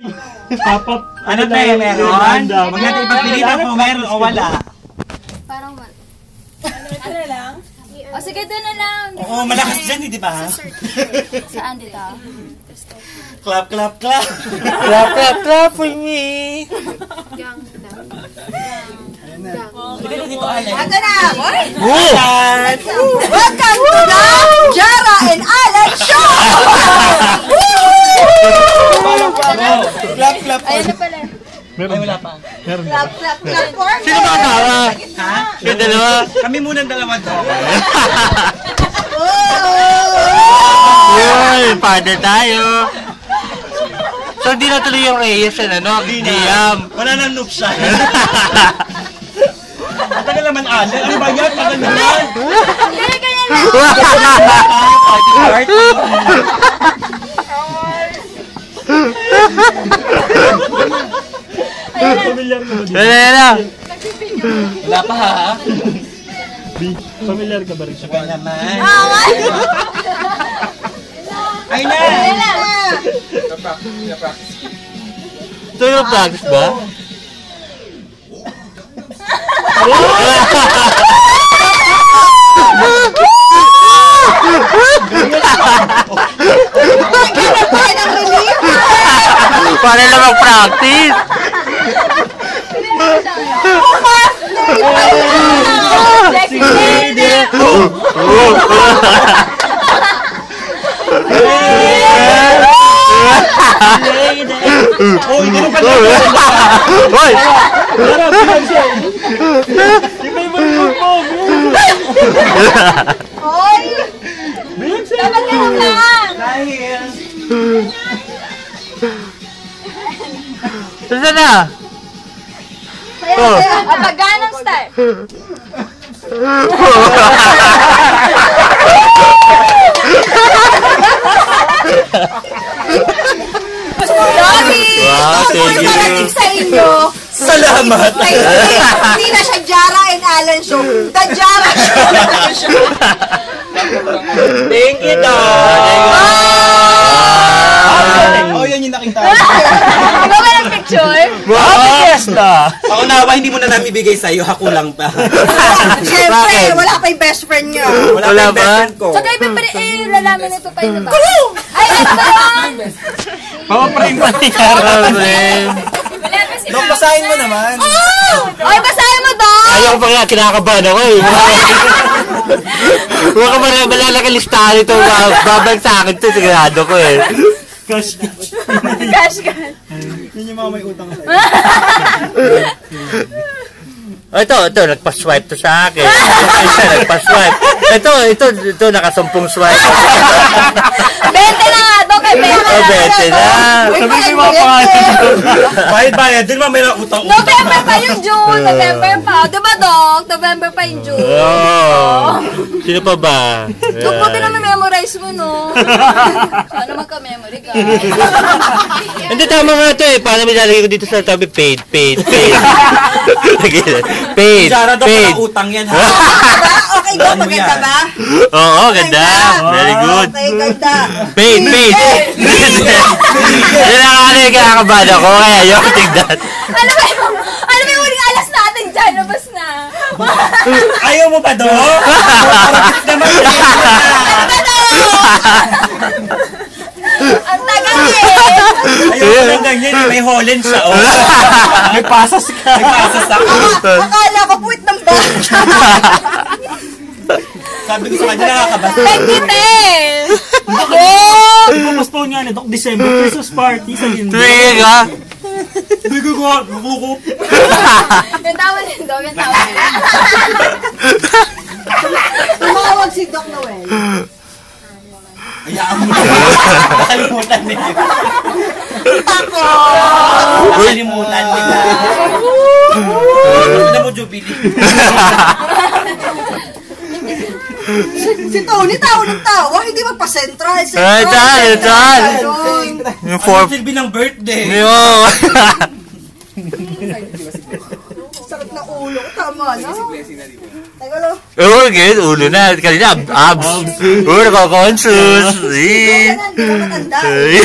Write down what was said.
Pop-up. Ano tayo meron? Huwag natin ipagpilitan kung meron o wala. Parang wala. Ano lang? O sige, doon na lang. Oo, malakas dyan eh, di ba? Saan dito? Clap, clap, clap. Clap, clap, clap for me. Sige na dito, Alan. Ito na, boy! Alan! Welcome to the Jara and Alan Show! Clap, clap. Ayun na pala. Meron. Ay, wala pa. Meron. Clap, clap, clap for me! Sino ba kasama? Ha? Yung dalawa. Kami muna ang dalawa to. Yun, partner tayo. So, di na tuloy yung Reyes and ano, Diam. Wala nang noob siya. Tagal naman, Alan. Ano ba yan? Tagal naman. Kaya lang. Party, party. Familiar ka ba dito? Yan na. Wala pa ha? Familiar ka ba rin? Sabay naman. Ay na! Ito yung practice ba? Para lang mag-practice. Oh, hindi mo pala. Hoy! Iba yung mag-move. Hoy! Dapat ganun lang! Dahil. Saan na? Ganong style. Sorry! Wow, thank you. Parating sa inyo. Salamat. Hindi na siya Jara and Alan Show. The Jara Show. Thank you, Dad. Oh, yan yung nakita. Ano ba ng picture? Wow, fiesta! Paunawa, hindi mo na namin ibigay sa'yo. Ako lang pa. Siyempre, wala pa yung best friend niya. Wala Wala pa yung ba? best friend ko. Saka lalamin ito pa yun ba? Ay, ito yun! Papaprame pa ni Wala kasi Dok, basahin mo naman. Ay, basahin mo, Dok! Ayaw pa nga, kinakabahan ako eh. Huwag ka malalakalistahan ito. Babag sa akin ito, sigurado ko eh. Cash. Cash ka. Yun yung mga may utang sa'yo. Ito, nagpa-swipe to sa akin. Isa, nagpa-swipe. Ito, nakasumpong swipe. 20 na nga, Dok, ay 20 na. Oh, bete na. Sabi ko mga pangalan. Bayad, din ba may utang-utang? November pa yung June. November pa. Diba, Dok? November pa yung June. Oh. Sino pa ba? Dok, buti na memorize mo, no? Sana magka-memory ka. Hindi, tama nga ito eh. Paano may lalagay ko dito sa tabi? Paid. Jara, Dok, Paid. walang utang yan, ha? Okay ba? Maganda ba? Oo, ganda. Very good. Okay, ganda. Paid. Yan ang ano yung kakakabahan ako. Kaya ayaw ko tignan. Ano ba yung huling alas natin dyan? Labas na. Ayaw mo pa, Dok? Parapit naman. Ang tagal eh. Ayaw mo lang ganyan. May Holland siya, oh. May pasas ka. May pasas ako. Akala ko puwit ng bata. Sabi ko sa kanya, nakakabas. Pagkitin. Postpone nga na, Dok. December Christmas party sa Lindo. Tumingin ka. Hindi ko kukup. Yung tawa din, Dok. Yung tawa din. Tumawag si Doc Noel. Hayaan mo. Nakalimutan nila. Tako! Nakalimutan nila. Ano mo, Jubilee? Si Tony, tawa ng tawa. Hindi magpa-central. Ay, tal. Yung Ano silbi ng birthday? Yo. Sarap na ulo. Tama na. Teka lang. Oo, ganyan. Ulo na. Kanina, abs. Oo, nakaka-conscious. Hindi ka matanda. Eh.